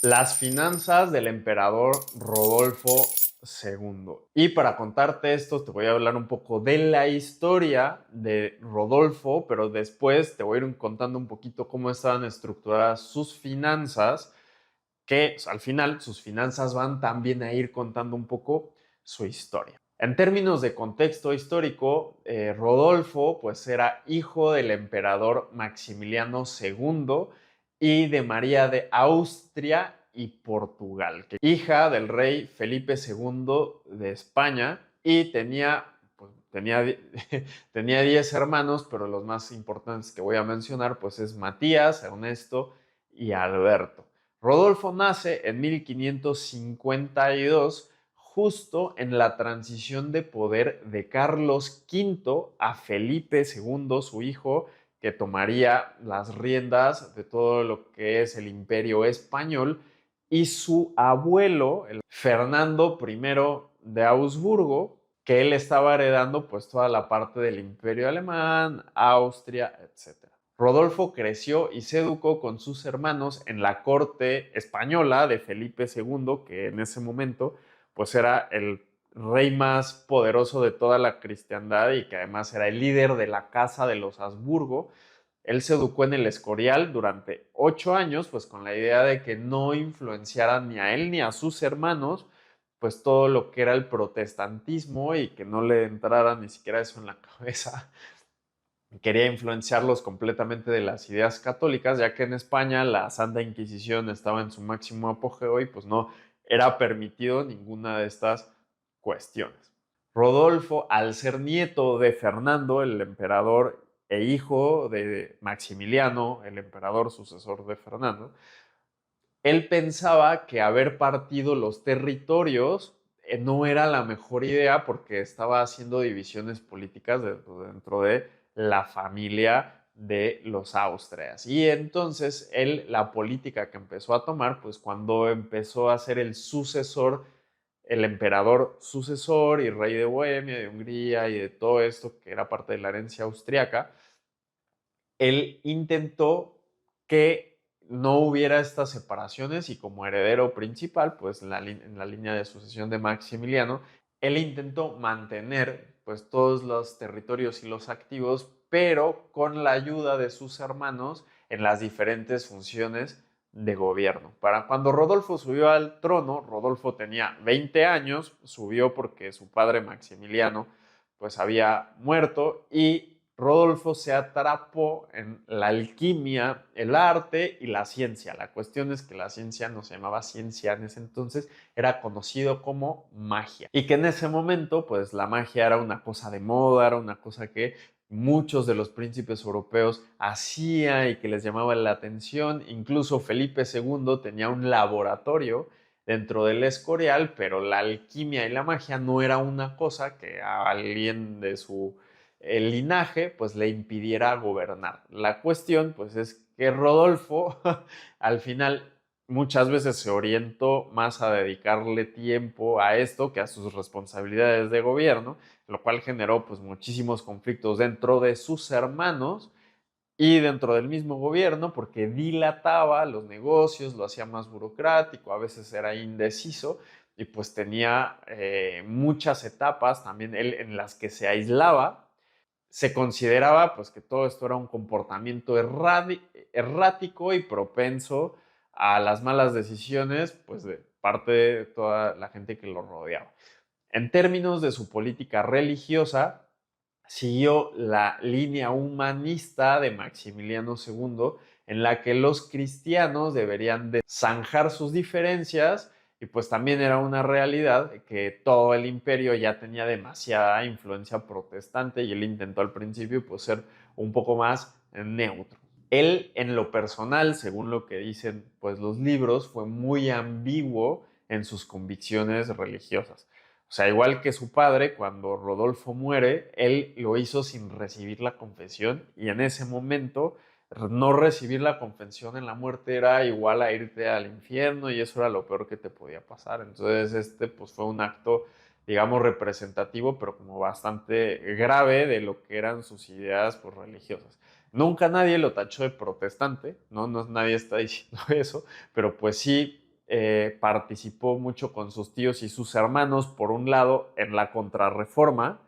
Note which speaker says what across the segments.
Speaker 1: Las finanzas del emperador Rodolfo II. Y para contarte esto, te voy a hablar un poco de la historia de Rodolfo, pero después te voy a ir contando un poquito cómo estaban estructuradas sus finanzas, que pues, al final sus finanzas van también a ir contando un poco su historia. En términos de contexto histórico, Rodolfo pues era hijo del emperador Maximiliano II y de María de Austria y Portugal, que hija del rey Felipe II de España y tenía 10 hermanos, pero los más importantes que voy a mencionar pues es Matías, Ernesto y Alberto. Rodolfo nace en 1552, justo en la transición de poder de Carlos V a Felipe II, su hijo, que tomaría las riendas de todo lo que es el imperio español, y su abuelo, el Fernando I de Augsburgo, que él estaba heredando pues toda la parte del imperio alemán, Austria, etc. Rodolfo creció y se educó con sus hermanos en la corte española de Felipe II, que en ese momento pues era el rey más poderoso de toda la cristiandad y que además era el líder de la casa de los Habsburgo. Él se educó en el Escorial durante 8 años, pues con la idea de que no influenciaran ni a él ni a sus hermanos, pues todo lo que era el protestantismo y que no le entrara ni siquiera eso en la cabeza. Quería influenciarlos completamente de las ideas católicas, ya que en España la Santa Inquisición estaba en su máximo apogeo y pues no era permitido ninguna de estas cuestiones. Rodolfo, al ser nieto de Fernando, el emperador, e hijo de Maximiliano, el emperador sucesor de Fernando, él pensaba que haber partido los territorios no era la mejor idea porque estaba haciendo divisiones políticas dentro de la familia de los Austrias. Y entonces él, la política que empezó a tomar, pues cuando empezó a ser el sucesor, el emperador sucesor y rey de Bohemia, de Hungría y de todo esto que era parte de la herencia austriaca, él intentó que no hubiera estas separaciones y como heredero principal, pues en la línea de sucesión de Maximiliano, él intentó mantener pues todos los territorios y los activos, pero con la ayuda de sus hermanos en las diferentes funciones de gobierno. Para cuando Rodolfo subió al trono, Rodolfo tenía 20 años, subió porque su padre Maximiliano pues había muerto y Rodolfo se atrapó en la alquimia, el arte y la ciencia. La cuestión es que la ciencia no se llamaba ciencia en ese entonces, era conocido como magia. Y que en ese momento, pues la magia era una cosa de moda, era una cosa que muchos de los príncipes europeos hacían y que les llamaba la atención. Incluso Felipe II tenía un laboratorio dentro del Escorial, pero la alquimia y la magia no era una cosa que a alguien de su el linaje pues le impidiera gobernar. La cuestión pues es que Rodolfo al final muchas veces se orientó más a dedicarle tiempo a esto que a sus responsabilidades de gobierno, lo cual generó pues muchísimos conflictos dentro de sus hermanos y dentro del mismo gobierno porque dilataba los negocios, lo hacía más burocrático, a veces era indeciso y pues tenía muchas etapas también él en las que se aislaba. Se consideraba pues que todo esto era un comportamiento errático y propenso a las malas decisiones pues de parte de toda la gente que lo rodeaba. En términos de su política religiosa, siguió la línea humanista de Maximiliano II, en la que los cristianos deberían de zanjar sus diferencias y pues también era una realidad que todo el imperio ya tenía demasiada influencia protestante y él intentó al principio pues ser un poco más neutro. Él en lo personal, según lo que dicen pues los libros, fue muy ambiguo en sus convicciones religiosas. O sea, igual que su padre, cuando Rodolfo muere, él lo hizo sin recibir la confesión y en ese momento no recibir la confesión en la muerte era igual a irte al infierno y eso era lo peor que te podía pasar. Entonces pues fue un acto, digamos, representativo, pero como bastante grave de lo que eran sus ideas pues, religiosas. Nunca nadie lo tachó de protestante, ¿no? Nadie está diciendo eso, pero pues sí participó mucho con sus tíos y sus hermanos, por un lado, en la Contrarreforma,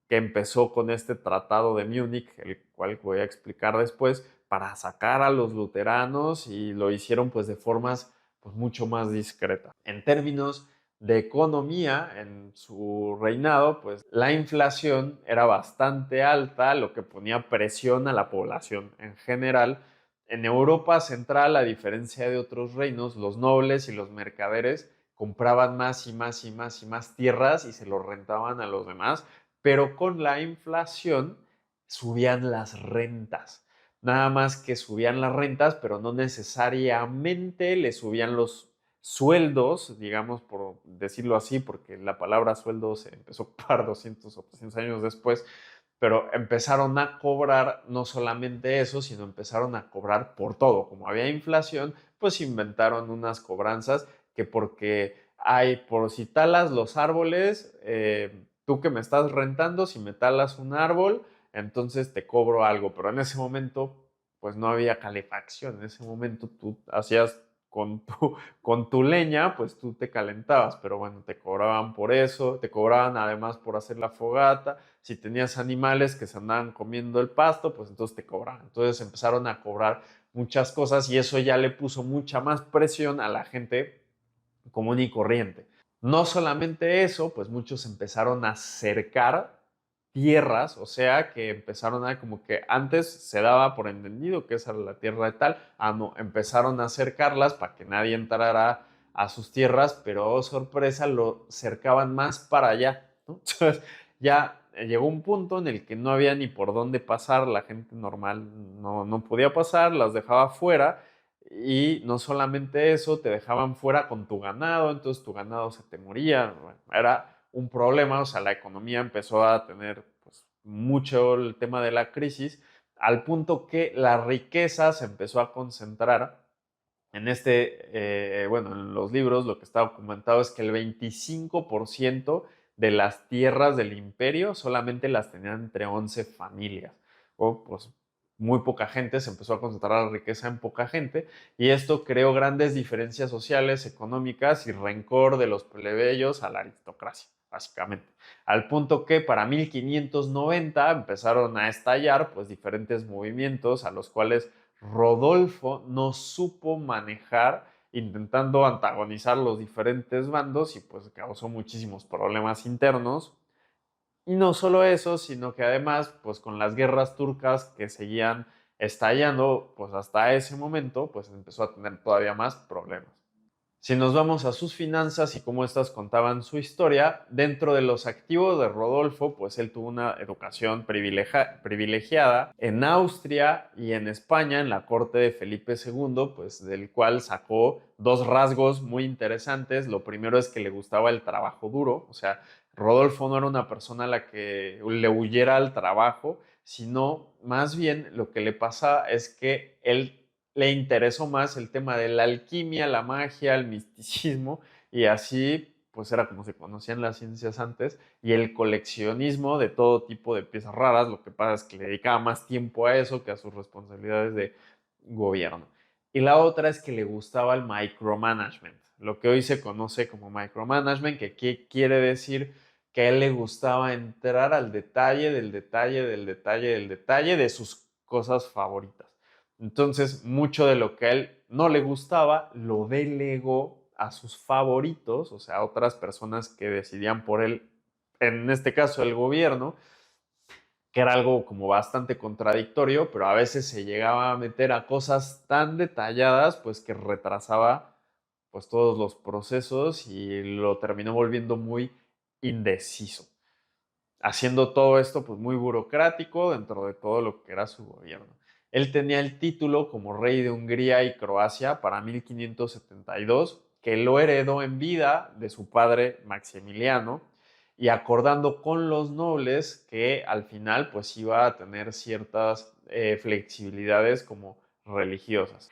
Speaker 1: que empezó con este Tratado de Múnich, el cual voy a explicar después, para sacar a los luteranos, y lo hicieron pues de formas pues mucho más discretas. En términos de economía, en su reinado, pues la inflación era bastante alta, lo que ponía presión a la población en general. En Europa Central, a diferencia de otros reinos, los nobles y los mercaderes compraban más y más y más y más tierras y se los rentaban a los demás, pero con la inflación subían las rentas. Nada más que subían las rentas, pero no necesariamente le subían los sueldos, digamos, por decirlo así, porque la palabra sueldo se empezó a ocupar 200 o 300 años después, pero empezaron a cobrar no solamente eso, sino empezaron a cobrar por todo. Como había inflación, pues inventaron unas cobranzas que porque hay, por si talas los árboles, tú que me estás rentando, si me talas un árbol, entonces te cobro algo, pero en ese momento pues no había calefacción, en ese momento tú hacías con tu leña, pues tú te calentabas, pero bueno, te cobraban por eso, te cobraban además por hacer la fogata, si tenías animales que se andaban comiendo el pasto, pues entonces te cobraban. Entonces empezaron a cobrar muchas cosas y eso ya le puso mucha más presión a la gente común y corriente. No solamente eso, pues muchos empezaron a cercar tierras, o sea que empezaron a como que antes se daba por entendido que esa era la tierra de tal, no, empezaron a cercarlas para que nadie entrara a sus tierras, pero oh, sorpresa, lo cercaban más para allá, ¿no? Entonces ya llegó un punto en el que no había ni por dónde pasar, la gente normal no podía pasar, las dejaba fuera y no solamente eso, te dejaban fuera con tu ganado, entonces tu ganado se te moría. Bueno, era un problema, o sea, la economía empezó a tener pues, mucho el tema de la crisis, al punto que la riqueza se empezó a concentrar en bueno, en los libros lo que está documentado es que el 25% de las tierras del imperio solamente las tenían entre 11 familias. O pues muy poca gente, se empezó a concentrar la riqueza en poca gente y esto creó grandes diferencias sociales, económicas y rencor de los plebeyos a la aristocracia, básicamente. Al punto que para 1590 empezaron a estallar pues diferentes movimientos a los cuales Rodolfo no supo manejar intentando antagonizar los diferentes bandos y pues causó muchísimos problemas internos. Y no solo eso, sino que además pues con las guerras turcas que seguían estallando pues hasta ese momento pues empezó a tener todavía más problemas. Si nos vamos a sus finanzas y cómo estas contaban su historia, dentro de los activos de Rodolfo, pues él tuvo una educación privilegiada en Austria y en España, en la corte de Felipe II, pues del cual sacó dos rasgos muy interesantes. Lo primero es que le gustaba el trabajo duro, o sea, Rodolfo no era una persona a la que le huyera al trabajo, sino más bien lo que le pasa es que él le interesó más el tema de la alquimia, la magia, el misticismo, y así pues era como se conocían las ciencias antes, y el coleccionismo de todo tipo de piezas raras. Lo que pasa es que le dedicaba más tiempo a eso que a sus responsabilidades de gobierno. Y la otra es que le gustaba el micromanagement, lo que hoy se conoce como micromanagement, que aquí quiere decir que a él le gustaba entrar al detalle del detalle del detalle del detalle de sus cosas favoritas. Entonces, mucho de lo que a él no le gustaba lo delegó a sus favoritos, o sea, a otras personas que decidían por él, en este caso el gobierno, que era algo como bastante contradictorio, pero a veces se llegaba a meter a cosas tan detalladas, pues que retrasaba pues todos los procesos y lo terminó volviendo muy indeciso, haciendo todo esto pues muy burocrático dentro de todo lo que era su gobierno. Él tenía el título como rey de Hungría y Croacia para 1572, que lo heredó en vida de su padre Maximiliano, y acordando con los nobles que al final pues iba a tener ciertas flexibilidades como religiosas.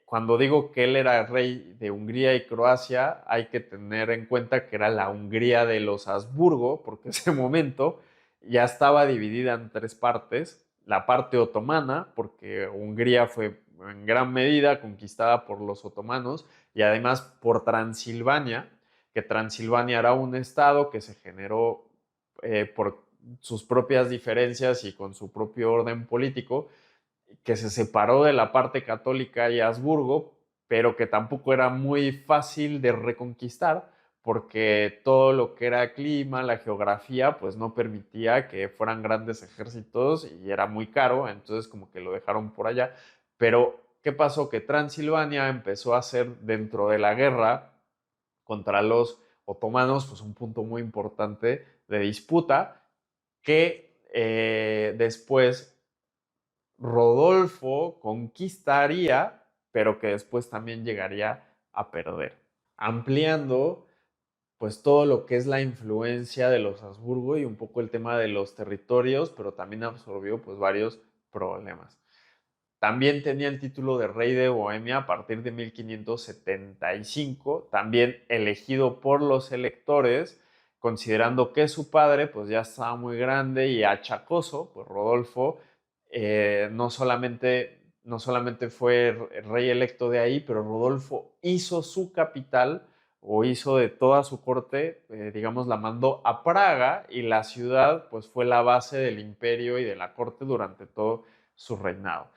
Speaker 1: Cuando digo que él era rey de Hungría y Croacia, hay que tener en cuenta que era la Hungría de los Habsburgo, porque ese momento ya estaba dividida en tres partes. La parte otomana, porque Hungría fue en gran medida conquistada por los otomanos y además por Transilvania, que Transilvania era un estado que se generó por sus propias diferencias y con su propio orden político, que se separó de la parte católica y Habsburgo, pero que tampoco era muy fácil de reconquistar porque todo lo que era clima, la geografía, pues no permitía que fueran grandes ejércitos y era muy caro, entonces como que lo dejaron por allá. Pero, ¿qué pasó? Que Transilvania empezó a ser dentro de la guerra contra los otomanos, pues un punto muy importante de disputa que después Rodolfo conquistaría, pero que después también llegaría a perder, ampliando pues todo lo que es la influencia de los Habsburgo y un poco el tema de los territorios, pero también absorbió pues varios problemas. También tenía el título de rey de Bohemia a partir de 1575, también elegido por los electores, considerando que su padre pues ya estaba muy grande y achacoso, pues Rodolfo no solamente fue rey electo de ahí, pero Rodolfo hizo su capital o hizo de toda su corte, digamos, la mandó a Praga y la ciudad pues fue la base del imperio y de la corte durante todo su reinado.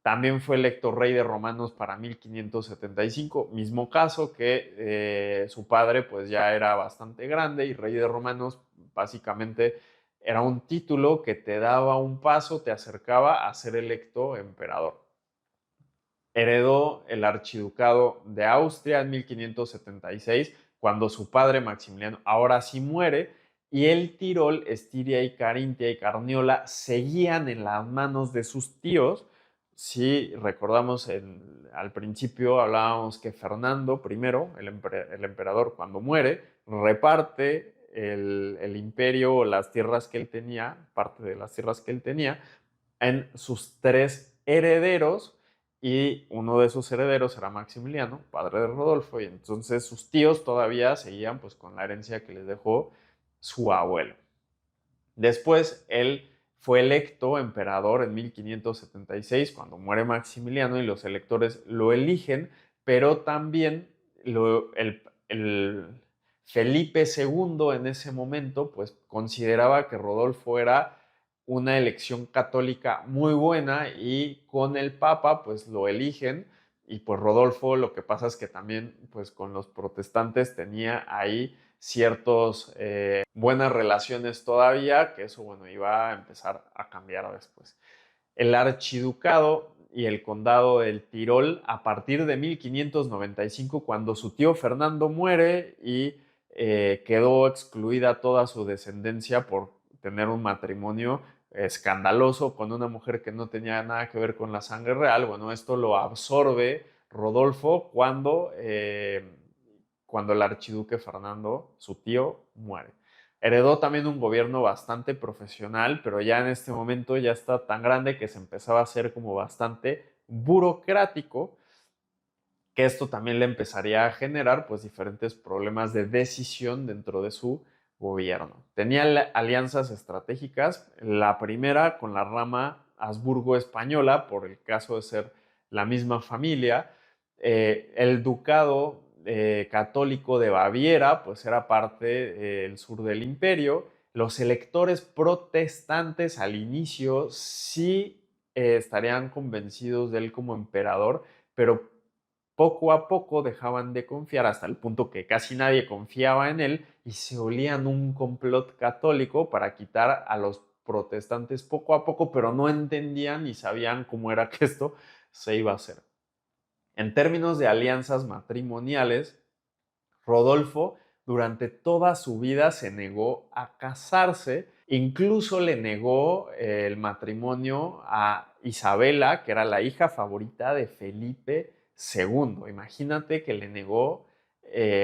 Speaker 1: También fue electo rey de Romanos para 1575, mismo caso que su padre pues ya era bastante grande y rey de Romanos básicamente era un título que te daba un paso, te acercaba a ser electo emperador. Heredó el archiducado de Austria en 1576 cuando su padre Maximiliano ahora sí muere y el Tirol, Estiria y Carintia y Carniola seguían en las manos de sus tíos. Si recordamos al principio hablábamos que Fernando I, el emperador, cuando muere, reparte el imperio o las tierras que él tenía, parte de las tierras que él tenía, en sus tres herederos y uno de sus herederos era Maximiliano, padre de Rodolfo, y entonces sus tíos todavía seguían pues con la herencia que les dejó su abuelo. Después él fue electo emperador en 1576 cuando muere Maximiliano y los electores lo eligen, pero también el Felipe II en ese momento pues consideraba que Rodolfo era una elección católica muy buena y con el Papa pues lo eligen y pues Rodolfo lo que pasa es que también pues con los protestantes tenía ahí ciertos buenas relaciones todavía, que eso bueno iba a empezar a cambiar después. El archiducado y el condado del Tirol a partir de 1595 cuando su tío Fernando muere y quedó excluida toda su descendencia por tener un matrimonio escandaloso con una mujer que no tenía nada que ver con la sangre real. Bueno, esto lo absorbe Rodolfo cuando el archiduque Fernando, su tío, muere. Heredó también un gobierno bastante profesional, pero ya en este momento ya está tan grande que se empezaba a hacer como bastante burocrático, que esto también le empezaría a generar pues diferentes problemas de decisión dentro de su gobierno. Tenía alianzas estratégicas, la primera con la rama Habsburgo española, por el caso de ser la misma familia, el ducado católico de Baviera, pues era parte del sur del imperio. Los electores protestantes al inicio sí estarían convencidos de él como emperador, pero poco a poco dejaban de confiar hasta el punto que casi nadie confiaba en él y se olían un complot católico para quitar a los protestantes poco a poco, pero no entendían ni sabían cómo era que esto se iba a hacer. En términos de alianzas matrimoniales, Rodolfo durante toda su vida se negó a casarse, incluso le negó el matrimonio a Isabela, que era la hija favorita de Felipe II. Imagínate que le negó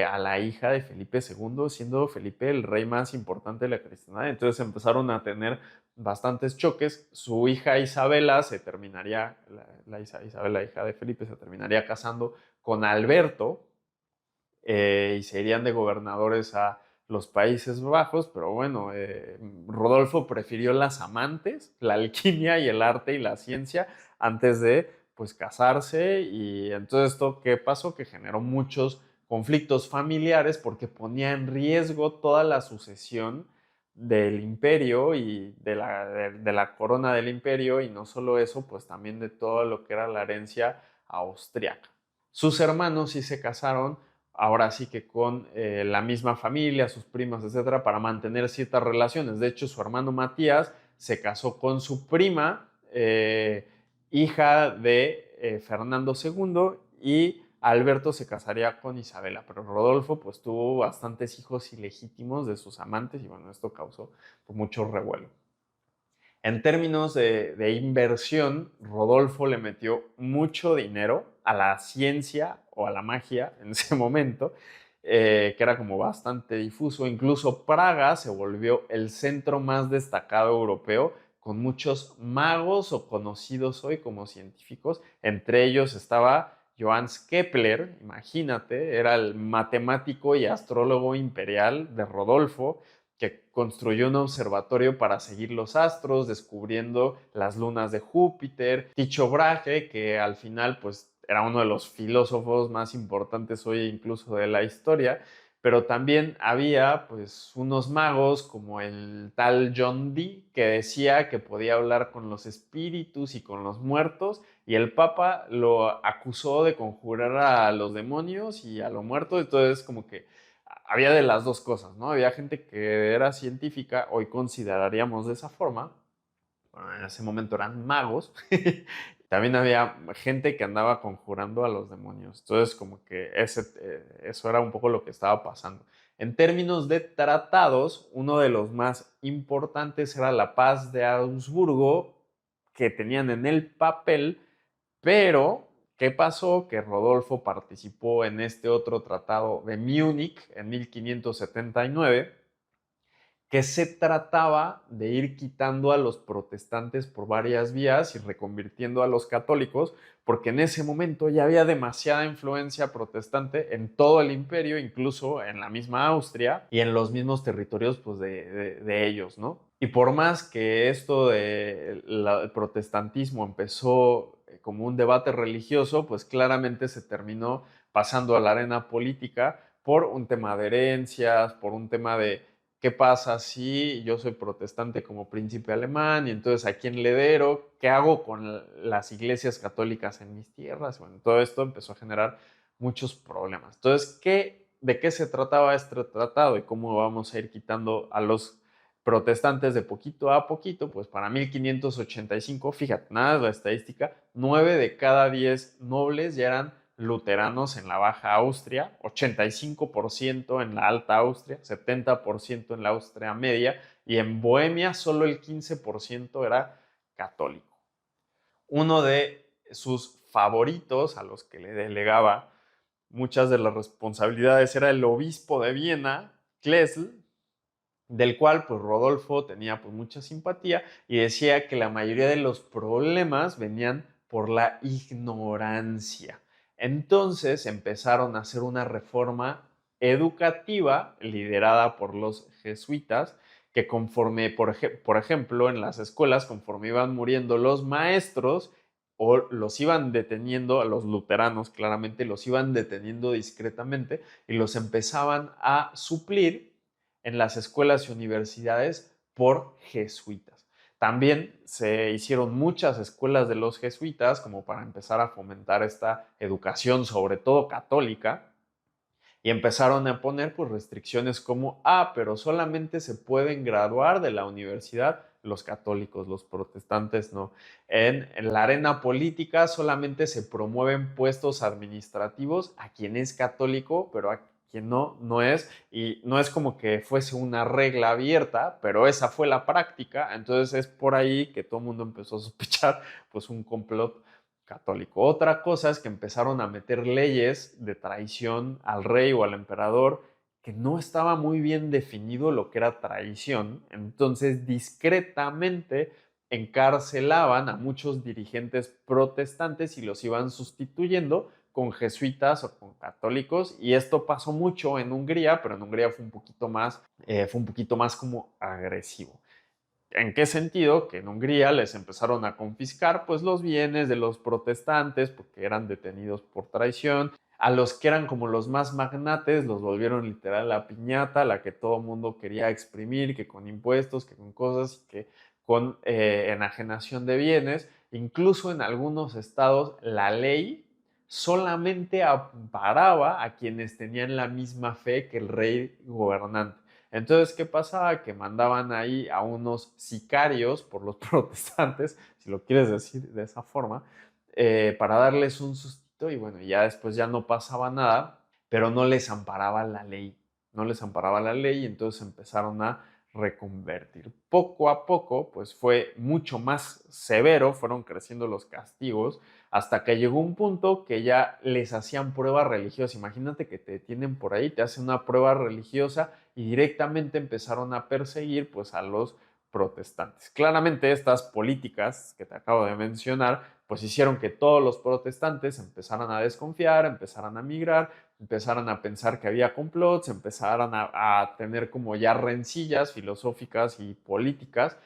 Speaker 1: a la hija de Felipe II, siendo Felipe el rey más importante de la cristiandad. Entonces empezaron a tener bastantes choques. Su hija Isabela se terminaría, Isabela, hija de Felipe, se terminaría casando con Alberto, y se irían de gobernadores a los Países Bajos, pero bueno, Rodolfo prefirió las amantes, la alquimia y el arte y la ciencia antes de pues casarse, y entonces esto, ¿qué pasó? Que generó muchos conflictos familiares porque ponía en riesgo toda la sucesión del imperio y de la corona del imperio, y no solo eso, pues también de todo lo que era la herencia austriaca. Sus hermanos sí se casaron, ahora sí que con la misma familia, sus primas, etcétera, para mantener ciertas relaciones. De hecho, su hermano Matías se casó con su prima, hija de Fernando II, y Alberto se casaría con Isabela, pero Rodolfo pues tuvo bastantes hijos ilegítimos de sus amantes, y bueno, esto causó pues, mucho revuelo. En términos de inversión, Rodolfo le metió mucho dinero a la ciencia o a la magia en ese momento, que era como bastante difuso. Incluso Praga se volvió el centro más destacado europeo, con muchos magos o conocidos hoy como científicos. Entre ellos estaba Johannes Kepler, imagínate, era el matemático y astrólogo imperial de Rodolfo, que construyó un observatorio para seguir los astros, descubriendo las lunas de Júpiter. Tycho Brahe, que al final pues era uno de los filósofos más importantes hoy incluso de la historia, pero también había pues unos magos como el tal John Dee, que decía que podía hablar con los espíritus y con los muertos, y el Papa lo acusó de conjurar a los demonios y a lo muerto. Entonces como que había de las dos cosas, ¿no? Había gente que era científica, hoy consideraríamos de esa forma, bueno, en ese momento eran magos. También había gente que andaba conjurando a los demonios. Entonces, como que eso era un poco lo que estaba pasando. En términos de tratados, uno de los más importantes era la paz de Augsburgo, que tenían en el papel, pero ¿qué pasó? Que Rodolfo participó en este otro tratado de Múnich en 1579, que se trataba de ir quitando a los protestantes por varias vías y reconvirtiendo a los católicos, porque en ese momento ya había demasiada influencia protestante en todo el imperio, incluso en la misma Austria y en los mismos territorios pues, de ellos, ¿no? Y por más que esto del protestantismo empezó como un debate religioso, pues claramente se terminó pasando a la arena política por un tema de herencias, por un tema de ¿qué pasa si yo soy protestante como príncipe alemán y entonces a quién le heredo? ¿Qué hago con las iglesias católicas en mis tierras? Bueno, todo esto empezó a generar muchos problemas. Entonces, ¿de qué se trataba este tratado y cómo vamos a ir quitando a los protestantes de poquito a poquito? Pues para 1585, fíjate, nada es la estadística, 9 de cada 10 nobles ya eran luteranos en la Baja Austria, 85% en la Alta Austria, 70% en la Austria Media, y en Bohemia solo el 15% era católico. Uno de sus favoritos, a los que le delegaba muchas de las responsabilidades, era el obispo de Viena, Klesl, del cual pues Rodolfo tenía pues mucha simpatía, y decía que la mayoría de los problemas venían por la ignorancia. Entonces empezaron a hacer una reforma educativa liderada por los jesuitas, que conforme, por ejemplo, en las escuelas, conforme iban muriendo los maestros o los iban deteniendo, a los luteranos claramente los iban deteniendo discretamente y los empezaban a suplir en las escuelas y universidades por jesuitas. También se hicieron muchas escuelas de los jesuitas como para empezar a fomentar esta educación, sobre todo católica, y empezaron a poner pues, restricciones como, pero solamente se pueden graduar de la universidad los católicos, los protestantes no. En la arena política solamente se promueven puestos administrativos a quien es católico, pero a quien no, no es. Y no es como que fuese una regla abierta, pero esa fue la práctica. Entonces es por ahí que todo el mundo empezó a sospechar pues un complot católico. Otra cosa es que empezaron a meter leyes de traición al rey o al emperador, que no estaba muy bien definido lo que era traición. Entonces, discretamente encarcelaban a muchos dirigentes protestantes y los iban sustituyendo con jesuitas o con católicos, y esto pasó mucho en Hungría, pero en Hungría fue un poquito más como agresivo. ¿En qué sentido? Que en Hungría les empezaron a confiscar pues los bienes de los protestantes porque eran detenidos por traición. A los que eran como los más magnates los volvieron literal la piñata, la que todo mundo quería exprimir, que con impuestos, que con cosas, que con enajenación de bienes. Incluso en algunos estados la ley solamente amparaba a quienes tenían la misma fe que el rey gobernante. Entonces, ¿qué pasaba? Que mandaban ahí a unos sicarios por los protestantes, si lo quieres decir de esa forma, para darles un sustito y bueno, ya después ya no pasaba nada, pero no les amparaba la ley, no les amparaba la ley y entonces empezaron a reconvertir. Poco a poco, pues fue mucho más severo, fueron creciendo los castigos, hasta que llegó un punto que ya les hacían pruebas religiosas. Imagínate que te detienen por ahí, te hacen una prueba religiosa y directamente empezaron a perseguir pues a los protestantes. Claramente estas políticas que te acabo de mencionar pues hicieron que todos los protestantes empezaran a desconfiar, empezaran a migrar, empezaran a pensar que había complots, empezaran a tener como ya rencillas filosóficas y políticas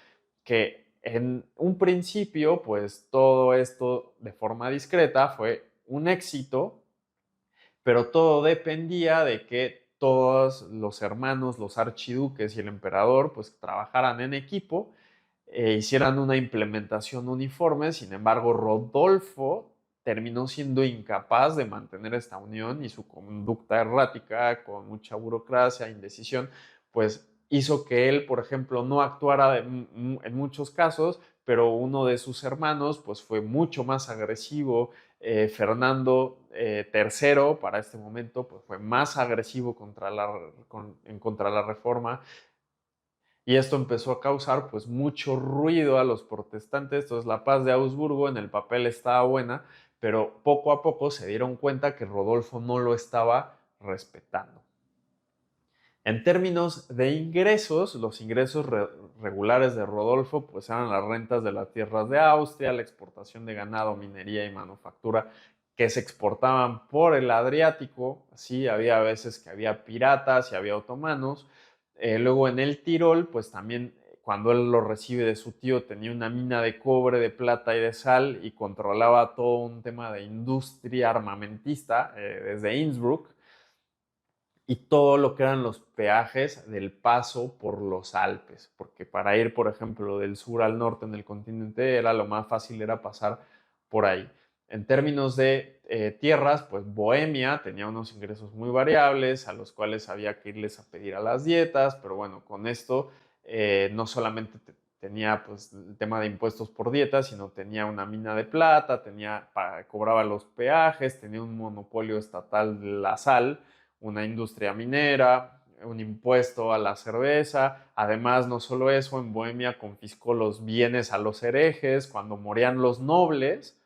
Speaker 1: que en un principio, pues todo esto de forma discreta fue un éxito, pero todo dependía de que todos los hermanos, los archiduques y el emperador, pues trabajaran en equipo, hicieran una implementación uniforme. Sin embargo, Rodolfo terminó siendo incapaz de mantener esta unión y su conducta errática, con mucha burocracia, indecisión, pues hizo que él, por ejemplo, no actuara en muchos casos, pero uno de sus hermanos pues fue mucho más agresivo. Fernando III para este momento pues, fue más agresivo en contra la reforma y esto empezó a causar pues mucho ruido a los protestantes. Entonces la paz de Augsburgo en el papel estaba buena, pero poco a poco se dieron cuenta que Rodolfo no lo estaba respetando. En términos de ingresos, los ingresos regulares de Rodolfo pues eran las rentas de las tierras de Austria, la exportación de ganado, minería y manufactura que se exportaban por el Adriático. Sí, había veces que había piratas y había otomanos. Luego en el Tirol, pues también cuando él lo recibe de su tío tenía una mina de cobre, de plata y de sal y controlaba todo un tema de industria armamentista desde Innsbruck y todo lo que eran los peajes del paso por los Alpes, porque para ir, por ejemplo, del sur al norte en el continente era lo más fácil era pasar por ahí. En términos de tierras, pues Bohemia tenía unos ingresos muy variables a los cuales había que irles a pedir a las dietas, pero bueno, con esto no solamente tenía pues el tema de impuestos por dieta, sino tenía una mina de plata, cobraba los peajes, tenía un monopolio estatal de la sal, una industria minera, un impuesto a la cerveza. Además, no solo eso, en Bohemia confiscó los bienes a los herejes. Cuando morían los nobles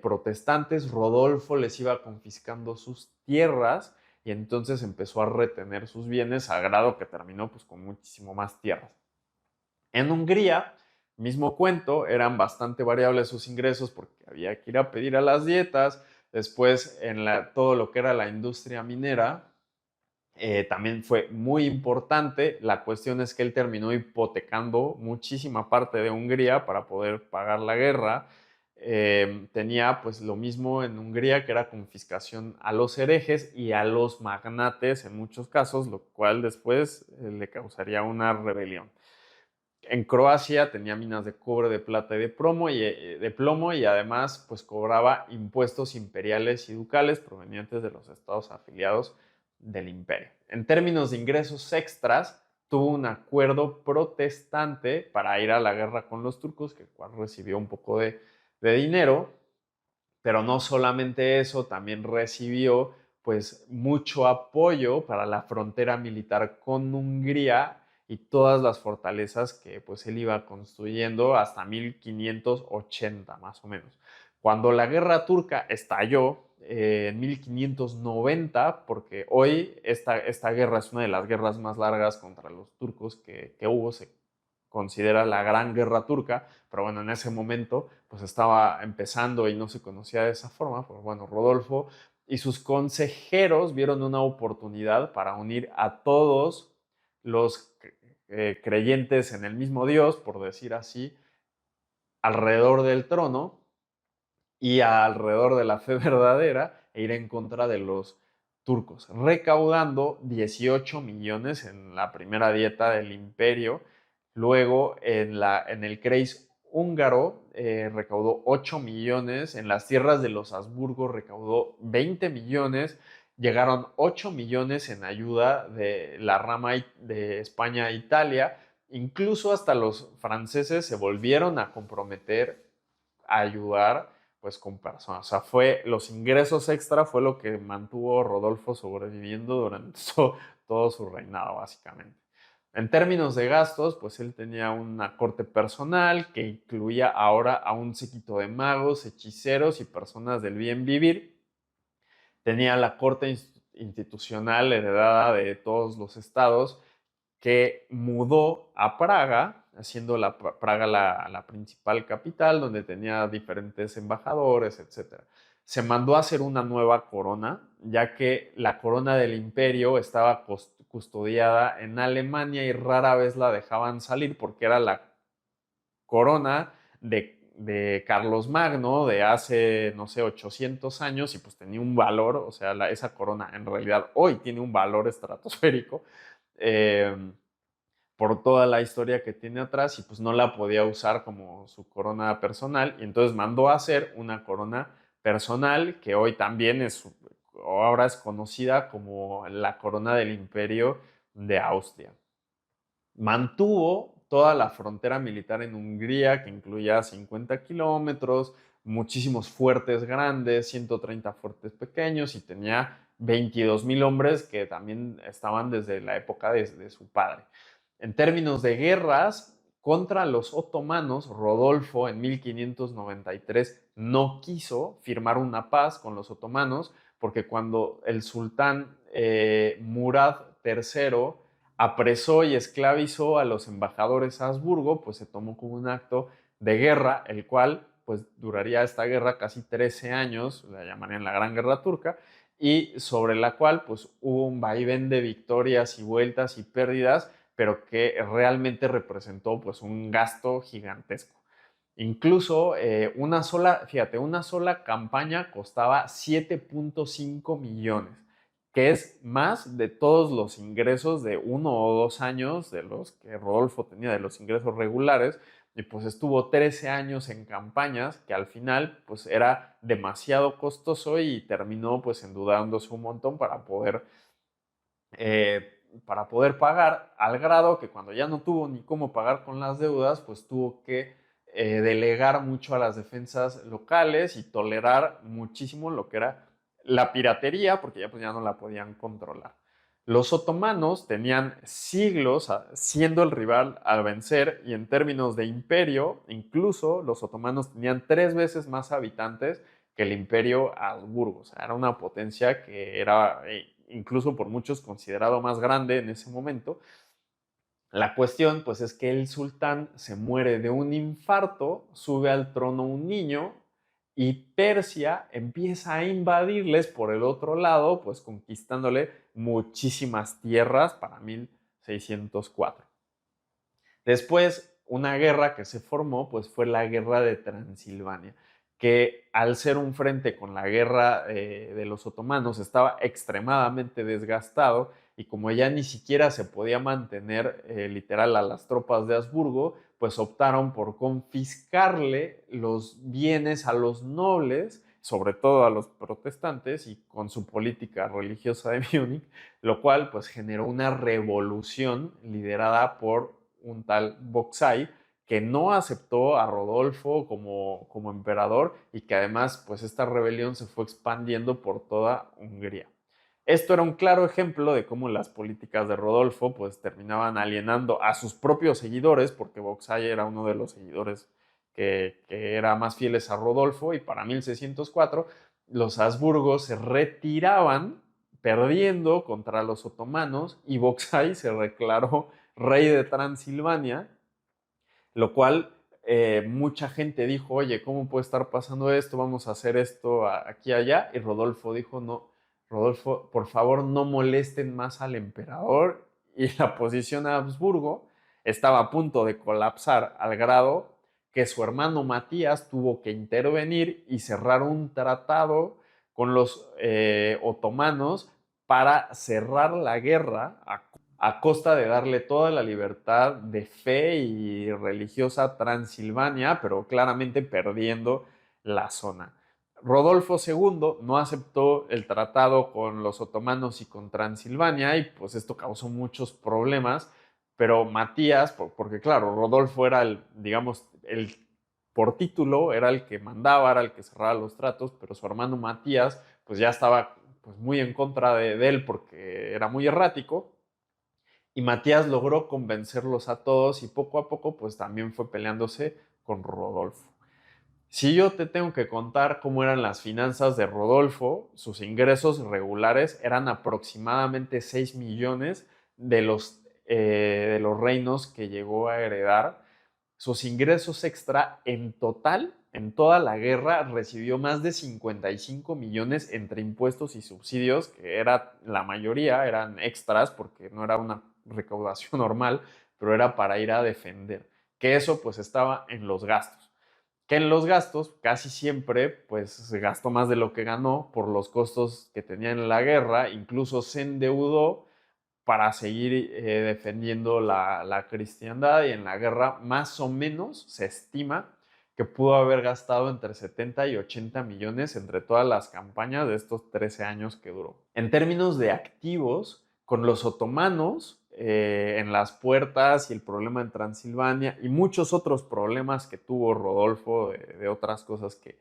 Speaker 1: protestantes, Rodolfo les iba confiscando sus tierras y entonces empezó a retener sus bienes a grado que terminó pues, con muchísimo más tierras. En Hungría, mismo cuento, eran bastante variables sus ingresos porque había que ir a pedir a las dietas. Después, todo lo que era la industria minera, también fue muy importante. La cuestión es que él terminó hipotecando muchísima parte de Hungría para poder pagar la guerra. Tenía pues lo mismo en Hungría, que era confiscación a los herejes y a los magnates en muchos casos, lo cual después le causaría una rebelión. En Croacia tenía minas de cobre, de plata y de plomo y además pues cobraba impuestos imperiales y ducales provenientes de los estados afiliados del imperio. En términos de ingresos extras, tuvo un acuerdo protestante para ir a la guerra con los turcos, que el cual recibió un poco de dinero, pero no solamente eso, también recibió pues mucho apoyo para la frontera militar con Hungría y todas las fortalezas que pues él iba construyendo hasta 1580 más o menos. Cuando la guerra turca estalló en 1590, porque hoy esta guerra es una de las guerras más largas contra los turcos que hubo, se considera la Gran Guerra Turca, pero bueno, en ese momento pues estaba empezando y no se conocía de esa forma, pues bueno, Rodolfo y sus consejeros vieron una oportunidad para unir a todos los creyentes en el mismo Dios, por decir así, alrededor del trono y alrededor de la fe verdadera e ir en contra de los turcos, recaudando 18 millones en la primera dieta del imperio. Luego en el Kreis húngaro recaudó 8 millones, en las tierras de los Habsburgo recaudó 20 millones, llegaron 8 millones en ayuda de la rama de España e Italia, incluso hasta los franceses se volvieron a comprometer a ayudar pues con personas. O sea, los ingresos extra fue lo que mantuvo Rodolfo sobreviviendo durante todo su reinado, básicamente. En términos de gastos, pues él tenía una corte personal que incluía ahora a un séquito de magos, hechiceros y personas del bien vivir. Tenía la corte institucional heredada de todos los estados que mudó a Praga, haciendo Praga la principal capital, donde tenía diferentes embajadores, etc. Se mandó a hacer una nueva corona, ya que la corona del imperio estaba custodiada en Alemania y rara vez la dejaban salir porque era la corona de Carlos Magno de hace, no sé, 800 años y pues tenía un valor, o sea, esa corona en realidad hoy tiene un valor estratosférico. Por toda la historia que tiene atrás y pues no la podía usar como su corona personal y entonces mandó a hacer una corona personal que hoy también ahora es conocida como la corona del Imperio de Austria. Mantuvo toda la frontera militar en Hungría, que incluía 50 kilómetros, muchísimos fuertes grandes, 130 fuertes pequeños y tenía 22,000 hombres que también estaban desde la época de su padre. En términos de guerras contra los otomanos, Rodolfo en 1593 no quiso firmar una paz con los otomanos porque cuando el sultán Murad III apresó y esclavizó a los embajadores a Habsburgo, pues se tomó como un acto de guerra, el cual pues duraría esta guerra casi 13 años, la llamarían la Gran Guerra Turca, y sobre la cual pues hubo un vaivén de victorias y vueltas y pérdidas, pero que realmente representó pues un gasto gigantesco. Incluso una sola campaña costaba 7.5 millones, que es más de todos los ingresos de 1 o 2 años de los que Rodolfo tenía, de los ingresos regulares, y pues estuvo 13 años en campañas que al final pues era demasiado costoso y terminó pues endeudándose un montón para poder pagar, al grado que cuando ya no tuvo ni cómo pagar con las deudas, pues tuvo que delegar mucho a las defensas locales y tolerar muchísimo lo que era la piratería, porque ya, pues, ya no la podían controlar. Los otomanos tenían siglos siendo el rival al vencer y en términos de imperio, incluso los otomanos tenían 3 veces más habitantes que el imperio Habsburgo. O sea, era una potencia que era incluso por muchos considerado más grande en ese momento. La cuestión, pues, es que el sultán se muere de un infarto, sube al trono un niño y Persia empieza a invadirles por el otro lado, pues conquistándole muchísimas tierras para 1604. Después, una guerra que se formó, pues fue la guerra de Transilvania, que al ser un frente con la guerra de los otomanos estaba extremadamente desgastado y como ya ni siquiera se podía mantener literal a las tropas de Habsburgo, pues optaron por confiscarle los bienes a los nobles, sobre todo a los protestantes y con su política religiosa de Múnich, lo cual pues generó una revolución liderada por un tal Boxay, que no aceptó a Rodolfo como emperador y que además pues esta rebelión se fue expandiendo por toda Hungría. Esto era un claro ejemplo de cómo las políticas de Rodolfo pues terminaban alienando a sus propios seguidores, porque Boxay era uno de los seguidores que era más fieles a Rodolfo y para 1604 los Habsburgos se retiraban perdiendo contra los otomanos y Boxay se declaró rey de Transilvania, lo cual mucha gente dijo, oye, ¿cómo puede estar pasando esto? Vamos a hacer esto aquí y allá. Y Rodolfo dijo, no, Rodolfo, por favor no molesten más al emperador y la posición a Habsburgo. estaba a punto de colapsar al grado que su hermano Matías tuvo que intervenir y cerrar un tratado con los otomanos para cerrar la guerra a costa de darle toda la libertad de fe y religiosa a Transilvania, pero claramente perdiendo la zona. Rodolfo II no aceptó el tratado con los otomanos y con Transilvania y pues esto causó muchos problemas, pero Matías, porque claro, Rodolfo era el, digamos, el por título era el que mandaba, era el que cerraba los tratos, pero su hermano Matías pues ya estaba pues, muy en contra de él porque era muy errático y Matías logró convencerlos a todos y poco a poco pues también fue peleándose con Rodolfo. Si yo te tengo que contar cómo eran las finanzas de Rodolfo, sus ingresos regulares eran aproximadamente 6 millones de los reinos que llegó a heredar. Sus ingresos extra en total, en toda la guerra, recibió más de 55 millones entre impuestos y subsidios, que era la mayoría, eran extras porque no era una recaudación normal, pero era para ir a defender. Que eso pues estaba en los gastos que en los gastos casi siempre pues se gastó más de lo que ganó por los costos que tenía en la guerra, incluso se endeudó para seguir defendiendo la cristiandad y en la guerra más o menos se estima que pudo haber gastado entre 70 y 80 millones entre todas las campañas de estos 13 años que duró. En términos de activos, con los otomanos en las puertas y el problema en Transilvania y muchos otros problemas que tuvo Rodolfo de otras cosas que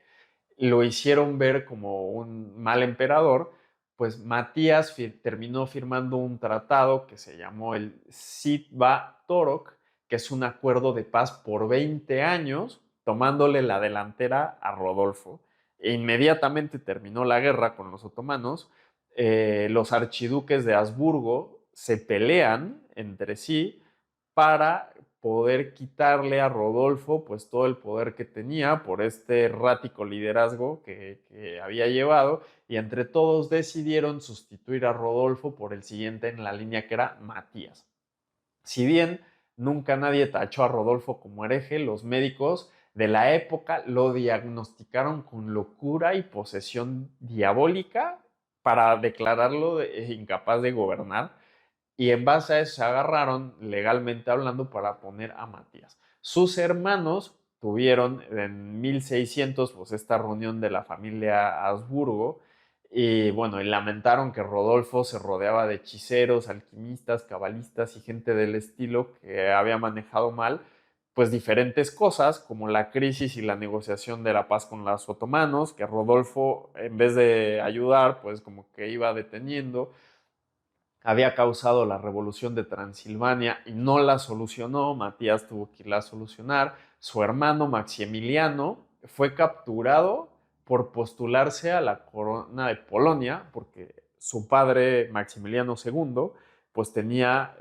Speaker 1: lo hicieron ver como un mal emperador, pues Matías terminó firmando un tratado que se llamó el Sitva-Torok, que es un acuerdo de paz por 20 años, tomándole la delantera a Rodolfo. E inmediatamente terminó la guerra con los otomanos. Los archiduques de Habsburgo se pelean entre sí para poder quitarle a Rodolfo pues todo el poder que tenía por este errático liderazgo que había llevado y entre todos decidieron sustituir a Rodolfo por el siguiente en la línea que era Matías. Si bien nunca nadie tachó a Rodolfo como hereje, los médicos de la época lo diagnosticaron con locura y posesión diabólica para declararlo incapaz de gobernar y en base a eso se agarraron, legalmente hablando, para poner a Matías. Sus hermanos tuvieron en 1600 pues, esta reunión de la familia Habsburgo y bueno, y lamentaron que Rodolfo se rodeaba de hechiceros, alquimistas, cabalistas y gente del estilo que había manejado mal pues diferentes cosas como la crisis y la negociación de la paz con los otomanos, que Rodolfo en vez de ayudar pues como que iba deteniendo, había causado la revolución de Transilvania y no la solucionó, Matías tuvo que irla a solucionar, su hermano Maximiliano fue capturado por postularse a la corona de Polonia, porque su padre Maximiliano II pues tenía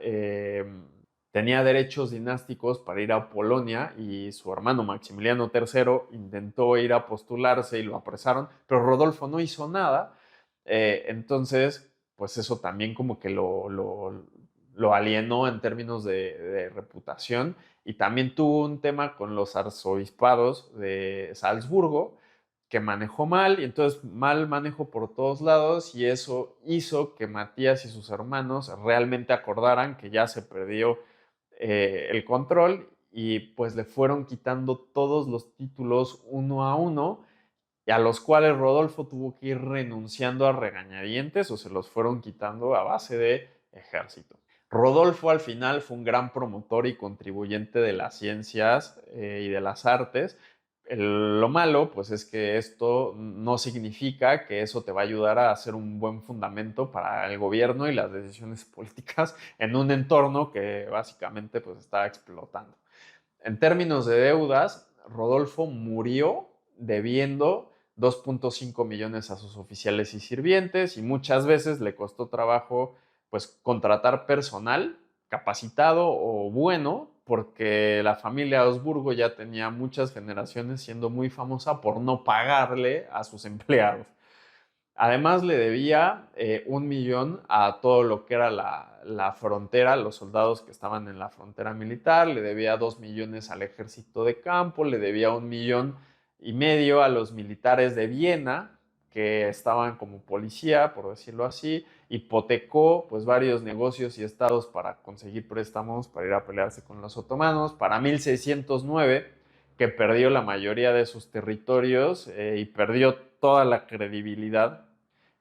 Speaker 1: derechos dinásticos para ir a Polonia y su hermano Maximiliano III intentó ir a postularse y lo apresaron, pero Rodolfo no hizo nada, entonces pues eso también como que lo alienó en términos de reputación y también tuvo un tema con los arzobispados de Salzburgo que manejó mal y entonces mal manejo por todos lados y eso hizo que Matías y sus hermanos realmente acordaran que ya se perdió el control y pues le fueron quitando todos los títulos uno a uno y a los cuales Rodolfo tuvo que ir renunciando a regañadientes o se los fueron quitando a base de ejército. Rodolfo al final fue un gran promotor y contribuyente de las ciencias y de las artes. Lo malo, pues es que esto no significa que eso te va a ayudar a hacer un buen fundamento para el gobierno y las decisiones políticas en un entorno que básicamente pues está explotando. En términos de deudas, Rodolfo murió debiendo 2.5 millones a sus oficiales y sirvientes y muchas veces le costó trabajo pues contratar personal capacitado o bueno porque la familia Habsburgo ya tenía muchas generaciones siendo muy famosa por no pagarle a sus empleados. Además, le debía 1 millón a todo lo que era la frontera, los soldados que estaban en la frontera militar, le debía 2 millones al ejército de campo, le debía 1,5 millones a los militares de Viena, que estaban como policía, por decirlo así, hipotecó pues varios negocios y estados para conseguir préstamos para ir a pelearse con los otomanos. Para 1609, que perdió la mayoría de sus territorios y perdió toda la credibilidad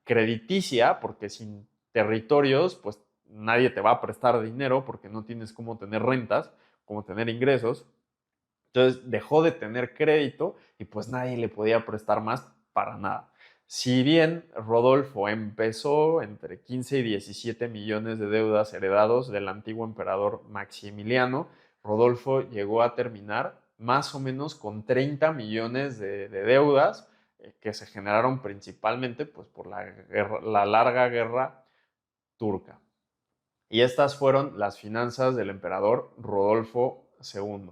Speaker 1: crediticia, porque sin territorios, pues nadie te va a prestar dinero porque no tienes cómo tener rentas, cómo tener ingresos. Entonces dejó de tener crédito y pues nadie le podía prestar más para nada. Si bien Rodolfo empezó entre 15 y 17 millones de deudas heredados del antiguo emperador Maximiliano, Rodolfo llegó a terminar más o menos con 30 millones de deudas que se generaron principalmente pues, por la larga guerra turca. Y estas fueron las finanzas del emperador Rodolfo II.